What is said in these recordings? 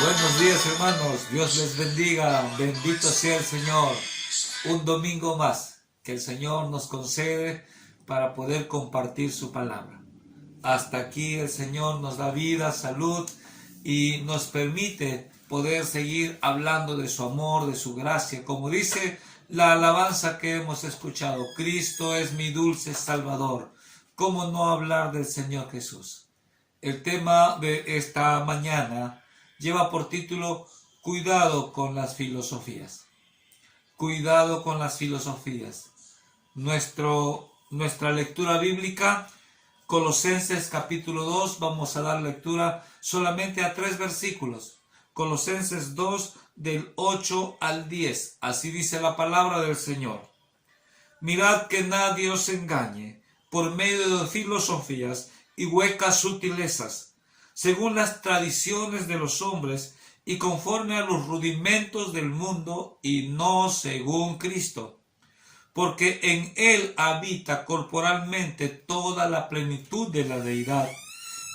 Buenos días, hermanos, Dios les bendiga, bendito sea el Señor. Un domingo más que el Señor nos concede para poder compartir su palabra. Hasta aquí el Señor nos da vida, salud y nos permite poder seguir hablando de su amor, de su gracia. Como dice la alabanza que hemos escuchado, Cristo es mi dulce Salvador. ¿Cómo no hablar del Señor Jesús? El tema de esta mañana lleva por título Cuidado con las filosofías. Cuidado con las filosofías. Nuestra lectura bíblica, Colosenses capítulo 2, vamos a dar lectura solamente a 3 versículos. Colosenses 2 del 8 al 10. Así dice la palabra del Señor. Mirad que nadie os engañe por medio de filosofías y huecas sutilezas, según las tradiciones de los hombres y conforme a los rudimentos del mundo y no según Cristo. Porque en Él habita corporalmente toda la plenitud de la deidad,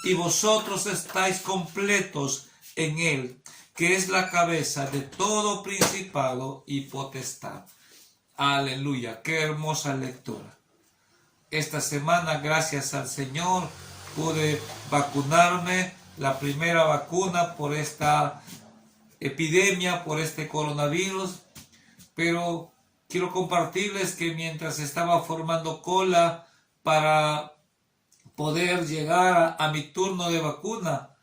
y vosotros estáis completos en Él, que es la cabeza de todo principado y potestad. Aleluya, qué hermosa lectura. Esta semana, gracias al Señor, pude vacunarme, la primera vacuna por esta epidemia, por este coronavirus, pero quiero compartirles que mientras estaba formando cola para poder llegar a mi turno de vacuna,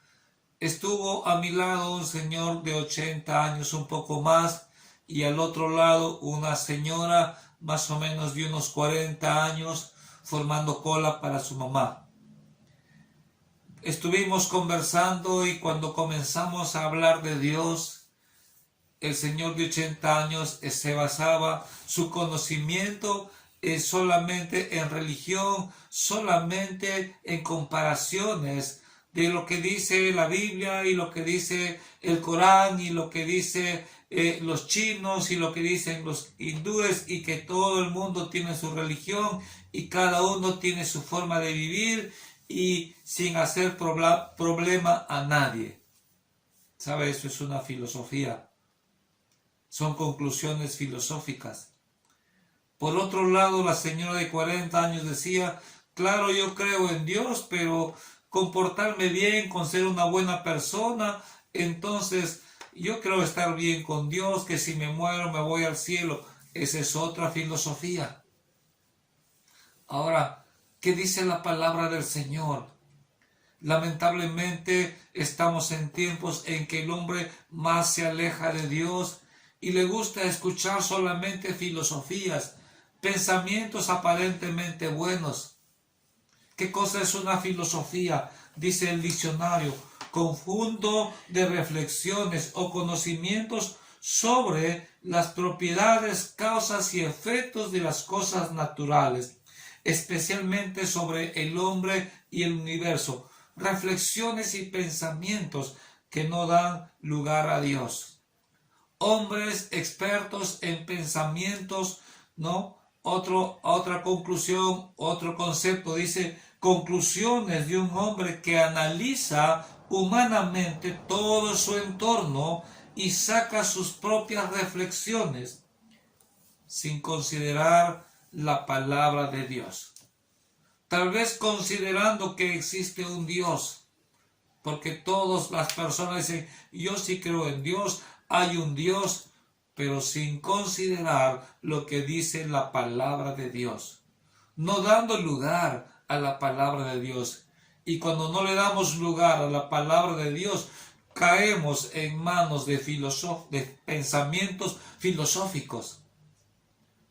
estuvo a mi lado un señor de 80 años, un poco más, y al otro lado una señora más o menos de unos 40 años formando cola para su mamá. Estuvimos conversando y cuando comenzamos a hablar de Dios, el señor de 80 años se basaba su conocimiento solamente en religión, solamente en comparaciones de lo que dice la Biblia y lo que dice el Corán y lo que dice los chinos y lo que dicen los hindúes, y que todo el mundo tiene su religión y cada uno tiene su forma de vivir y sin hacer problema a nadie. ¿Sabe? Eso es una filosofía. Son conclusiones filosóficas. Por otro lado, la señora de 40 años decía, claro, yo creo en Dios, pero comportarme bien, con ser una buena persona, entonces yo creo estar bien con Dios, que si me muero me voy al cielo. Esa es otra filosofía. Ahora, ¿qué dice la palabra del Señor? Lamentablemente estamos en tiempos en que el hombre más se aleja de Dios y le gusta escuchar solamente filosofías, pensamientos aparentemente buenos. ¿Qué cosa es una filosofía? Dice el diccionario, conjunto de reflexiones o conocimientos sobre las propiedades, causas y efectos de las cosas naturales, especialmente sobre el hombre y el universo. Reflexiones y pensamientos que no dan lugar a Dios. Hombres expertos en pensamientos, ¿no? Otra conclusión, otro concepto, dice, conclusiones de un hombre que analiza humanamente todo su entorno y saca sus propias reflexiones sin considerar la palabra de Dios. Tal vez considerando que existe un Dios, porque todas las personas dicen, yo sí creo en Dios, hay un Dios, pero sin considerar lo que dice la palabra de Dios, no dando lugar a la palabra de Dios. Y cuando no le damos lugar a la palabra de Dios, caemos en manos de pensamientos filosóficos.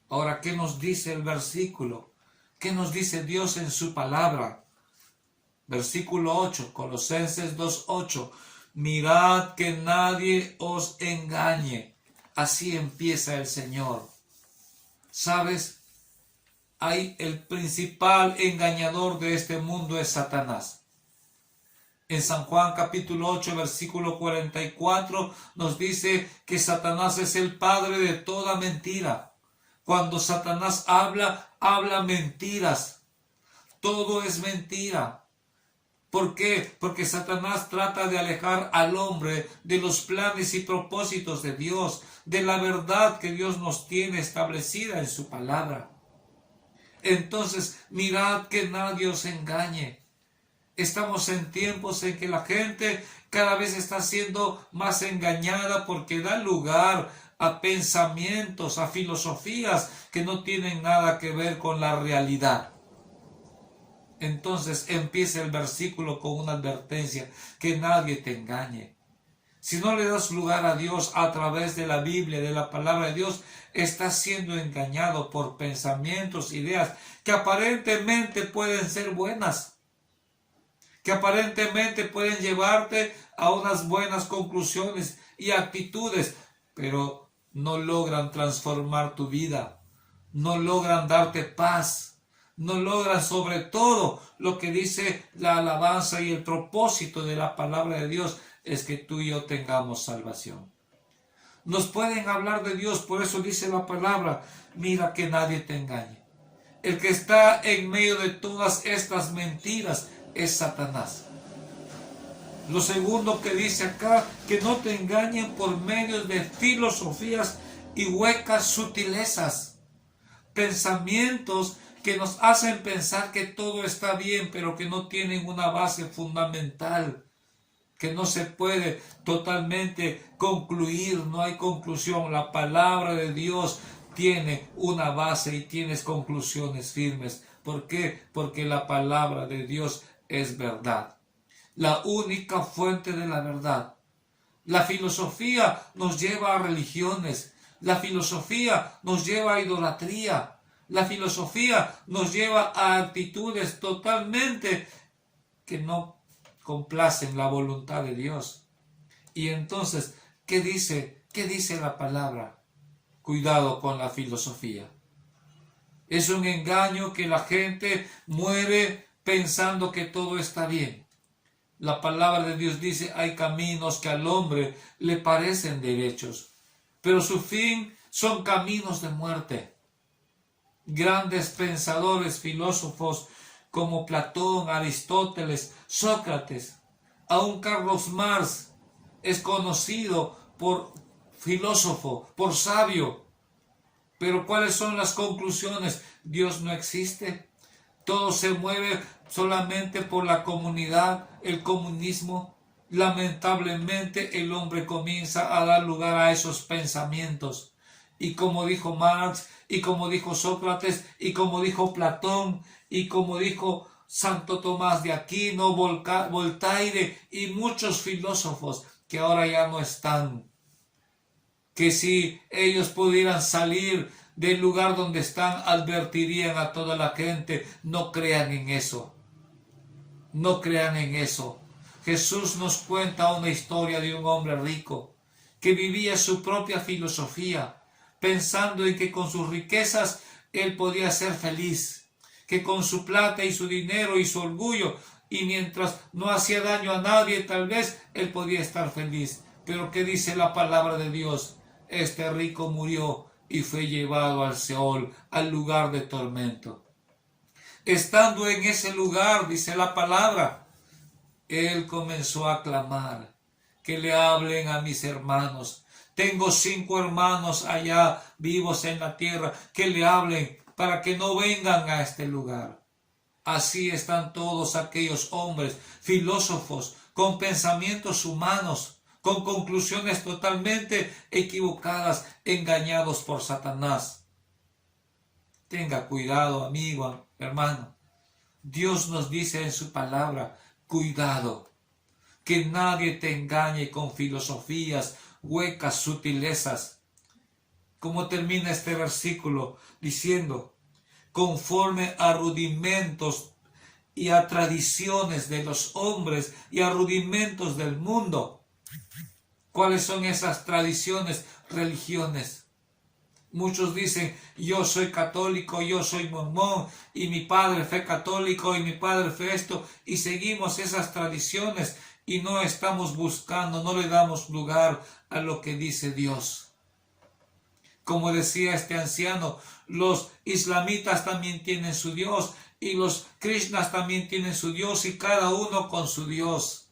Ahora, ¿qué nos dice el versículo? ¿Qué nos dice Dios en su palabra? Versículo 8, Colosenses 2:8. Mirad que nadie os engañe. Así empieza el Señor. ¿Sabes? El principal engañador de este mundo es Satanás. En San Juan capítulo 8, versículo 44, nos dice que Satanás es el padre de toda mentira. Cuando Satanás habla mentiras. Todo es mentira. ¿Por qué? Porque Satanás trata de alejar al hombre de los planes y propósitos de Dios, de la verdad que Dios nos tiene establecida en su palabra. Entonces, mirad que nadie os engañe. Estamos en tiempos en que la gente cada vez está siendo más engañada porque da lugar a pensamientos, a filosofías que no tienen nada que ver con la realidad. Entonces empieza el versículo con una advertencia: que nadie te engañe. Si no le das lugar a Dios a través de la Biblia, de la palabra de Dios, estás siendo engañado por pensamientos, ideas que aparentemente pueden ser buenas, que aparentemente pueden llevarte a unas buenas conclusiones y actitudes, pero no logran transformar tu vida, no logran darte paz, no logran sobre todo lo que dice la alabanza y el propósito de la palabra de Dios, es que tú y yo tengamos salvación. Nos pueden hablar de Dios, por eso dice la palabra: mira que nadie te engañe. El que está en medio de todas estas mentiras es Satanás. Lo segundo que dice acá: que no te engañen por medio de filosofías y huecas sutilezas. Pensamientos que nos hacen pensar que todo está bien, pero que no tienen una base fundamental, que no se puede totalmente concluir, no hay conclusión. La palabra de Dios tiene una base y tienes conclusiones firmes. ¿Por qué? Porque la palabra de Dios es verdad, la única fuente de la verdad. La filosofía nos lleva a religiones, la filosofía nos lleva a idolatría, la filosofía nos lleva a actitudes totalmente que no complacen la voluntad de Dios. Y entonces, ¿qué dice? ¿Qué dice la palabra? Cuidado con la filosofía. Es un engaño que la gente muere pensando que todo está bien. La palabra de Dios dice: hay caminos que al hombre le parecen derechos, pero su fin son caminos de muerte. Grandes pensadores, filósofos como Platón, Aristóteles, Sócrates, aún Carlos Marx es conocido por filósofo, por sabio. Pero ¿cuáles son las conclusiones? Dios no existe. Todo se mueve solamente por la comunidad, el comunismo. Lamentablemente el hombre comienza a dar lugar a esos pensamientos. Y como dijo Marx, y como dijo Sócrates, y como dijo Platón, y como dijo Santo Tomás de Aquino, Voltaire y muchos filósofos que ahora ya no están, que si ellos pudieran salir del lugar donde están, advertirían a toda la gente: no crean en eso, no crean en eso. Jesús nos cuenta una historia de un hombre rico que vivía su propia filosofía, pensando en que con sus riquezas él podía ser feliz, que con su plata y su dinero y su orgullo, y mientras no hacía daño a nadie, tal vez él podía estar feliz. Pero ¿qué dice la palabra de Dios? Este rico murió y fue llevado al Seol, al lugar de tormento. Estando en ese lugar, dice la palabra, él comenzó a clamar: que le hablen a mis hermanos. Tengo 5 hermanos allá vivos en la tierra, que le hablen para que no vengan a este lugar. Así están todos aquellos hombres, filósofos, con pensamientos humanos, con conclusiones totalmente equivocadas, engañados por Satanás. Tenga cuidado, amigo, hermano. Dios nos dice en su palabra: cuidado, que nadie te engañe con filosofías, huecas sutilezas. ¿Cómo termina este versículo? Diciendo: conforme a rudimentos y a tradiciones de los hombres y a rudimentos del mundo. ¿Cuáles son esas tradiciones? Religiones. Muchos dicen: yo soy católico, yo soy mormón, y mi padre fue católico, y mi padre fue esto, y seguimos esas tradiciones y no estamos buscando, no le damos lugar a lo que dice Dios. Como decía este anciano, los islamitas también tienen su Dios, y los Krishnas también tienen su Dios y cada uno con su Dios.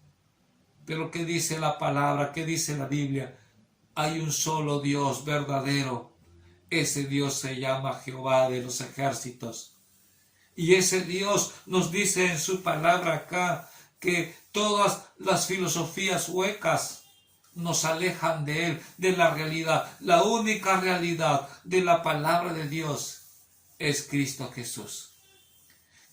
Pero ¿qué dice la palabra? ¿Qué dice la Biblia? Hay un solo Dios verdadero. Ese Dios se llama Jehová de los ejércitos. Y ese Dios nos dice en su palabra acá que todas las filosofías huecas nos alejan de Él, de la realidad. La única realidad de la palabra de Dios es Cristo Jesús.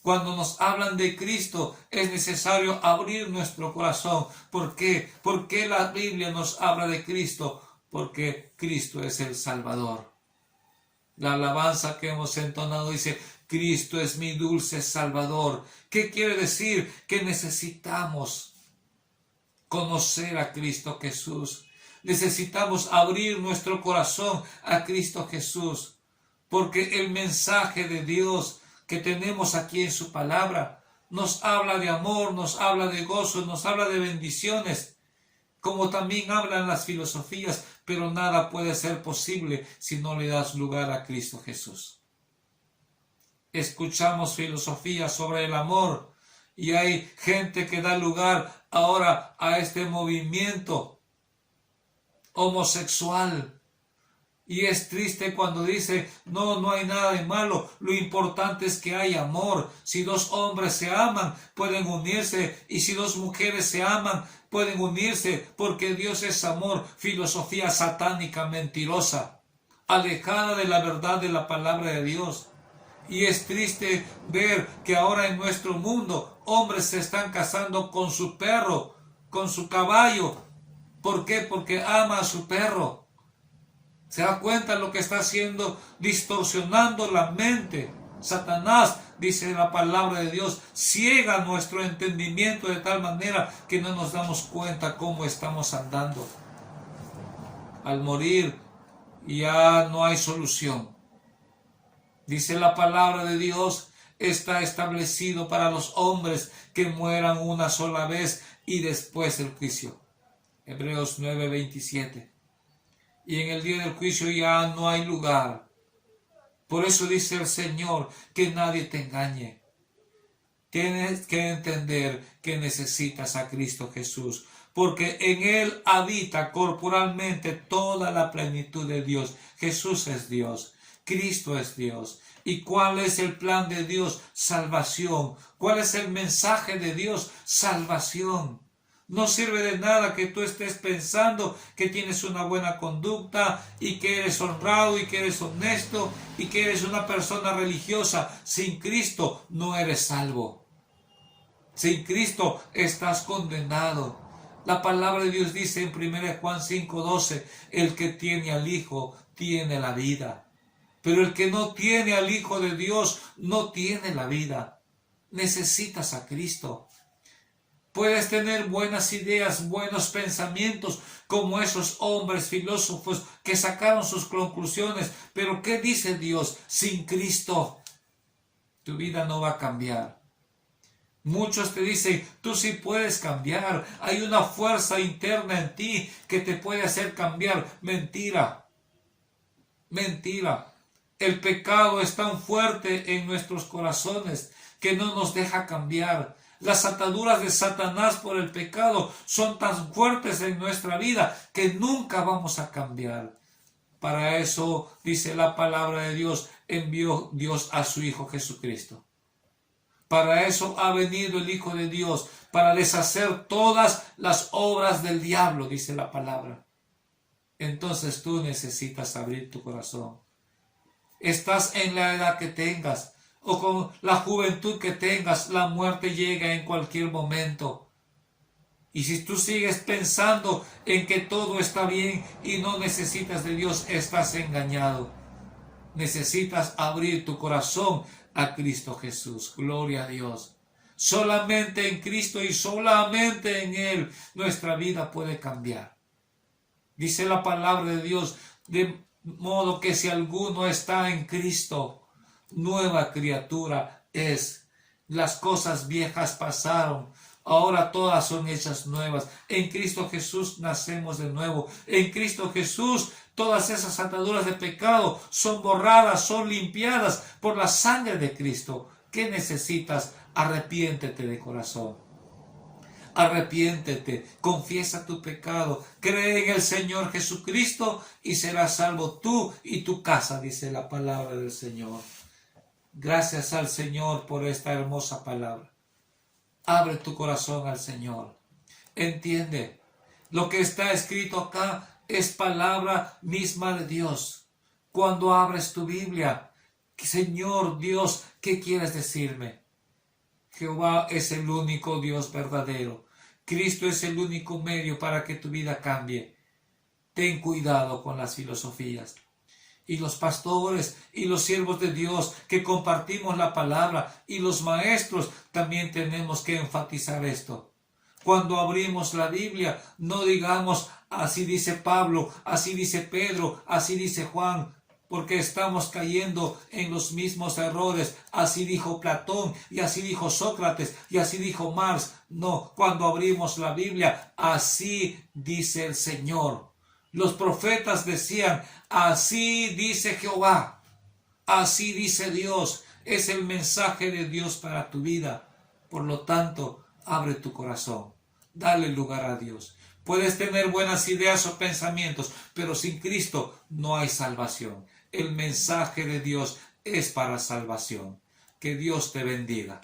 Cuando nos hablan de Cristo es necesario abrir nuestro corazón. ¿Por qué? ¿Por qué la Biblia nos habla de Cristo? Porque Cristo es el Salvador. La alabanza que hemos entonado dice, Cristo es mi dulce Salvador. ¿Qué quiere decir? Que necesitamos conocer a Cristo Jesús. Necesitamos abrir nuestro corazón a Cristo Jesús. Porque el mensaje de Dios que tenemos aquí en su palabra nos habla de amor, nos habla de gozo, nos habla de bendiciones, como también hablan las filosofías, pero nada puede ser posible si no le das lugar a Cristo Jesús. Escuchamos filosofías sobre el amor y hay gente que da lugar ahora a este movimiento homosexual. Y es triste cuando dice, no hay nada de malo, lo importante es que hay amor. Si dos hombres se aman, pueden unirse, y si dos mujeres se aman, pueden unirse, porque Dios es amor. Filosofía satánica mentirosa, alejada de la verdad de la palabra de Dios. Y es triste ver que ahora en nuestro mundo hombres se están casando con su perro, con su caballo. ¿Por qué? Porque ama a su perro. ¿Se da cuenta lo que está haciendo? Distorsionando la mente. Satanás, dice la palabra de Dios, ciega nuestro entendimiento de tal manera que no nos damos cuenta cómo estamos andando. Al morir ya no hay solución. Dice la palabra de Dios, está establecido para los hombres que mueran una sola vez y después el juicio. Hebreos 9:27. Y en el día del juicio ya no hay lugar. Por eso dice el Señor, que nadie te engañe. Tienes que entender que necesitas a Cristo Jesús, porque en Él habita corporalmente toda la plenitud de Dios. Jesús es Dios, Cristo es Dios. ¿Y cuál es el plan de Dios? Salvación. ¿Cuál es el mensaje de Dios? Salvación. No sirve de nada que tú estés pensando que tienes una buena conducta y que eres honrado y que eres honesto y que eres una persona religiosa. Sin Cristo no eres salvo. Sin Cristo estás condenado. La palabra de Dios dice en 1 Juan 5:12, el que tiene al Hijo tiene la vida. Pero el que no tiene al Hijo de Dios no tiene la vida. Necesitas a Cristo. Puedes tener buenas ideas, buenos pensamientos, como esos hombres filósofos que sacaron sus conclusiones. Pero ¿qué dice Dios? Sin Cristo, tu vida no va a cambiar. Muchos te dicen, tú sí puedes cambiar. Hay una fuerza interna en ti que te puede hacer cambiar. Mentira. Mentira. El pecado es tan fuerte en nuestros corazones que no nos deja cambiar. Las ataduras de Satanás por el pecado son tan fuertes en nuestra vida que nunca vamos a cambiar. Para eso, dice la palabra de Dios, envió Dios a su Hijo Jesucristo. Para eso ha venido el Hijo de Dios, para deshacer todas las obras del diablo, dice la palabra. Entonces tú necesitas abrir tu corazón. Estás en la edad que tengas, o con la juventud que tengas, la muerte llega en cualquier momento. Y si tú sigues pensando en que todo está bien y no necesitas de Dios, estás engañado. Necesitas abrir tu corazón a Cristo Jesús. Gloria a Dios. Solamente en Cristo y solamente en Él nuestra vida puede cambiar. Dice la palabra de Dios, de modo que si alguno está en Cristo, nueva criatura es. Las cosas viejas pasaron, ahora todas son hechas nuevas. En Cristo Jesús nacemos de nuevo. En Cristo Jesús todas esas ataduras de pecado son borradas, son limpiadas por la sangre de Cristo. ¿Qué necesitas? Arrepiéntete de corazón. Arrepiéntete, confiesa tu pecado, cree en el Señor Jesucristo y serás salvo tú y tu casa, dice la palabra del Señor. Gracias al Señor por esta hermosa palabra. Abre tu corazón al Señor. Entiende, lo que está escrito acá es palabra misma de Dios. Cuando abres tu Biblia, Señor Dios, ¿qué quieres decirme? Jehová es el único Dios verdadero. Cristo es el único medio para que tu vida cambie. Ten cuidado con las filosofías. Y los pastores y los siervos de Dios que compartimos la palabra y los maestros también tenemos que enfatizar esto. Cuando abrimos la Biblia, no digamos así dice Pablo, así dice Pedro, así dice Juan, porque estamos cayendo en los mismos errores. Así dijo Platón, y así dijo Sócrates, y así dijo Marx. No, cuando abrimos la Biblia, así dice el Señor. Los profetas decían, así dice Jehová, así dice Dios. Es el mensaje de Dios para tu vida. Por lo tanto, abre tu corazón, dale lugar a Dios. Puedes tener buenas ideas o pensamientos, pero sin Cristo no hay salvación. El mensaje de Dios es para salvación. Que Dios te bendiga.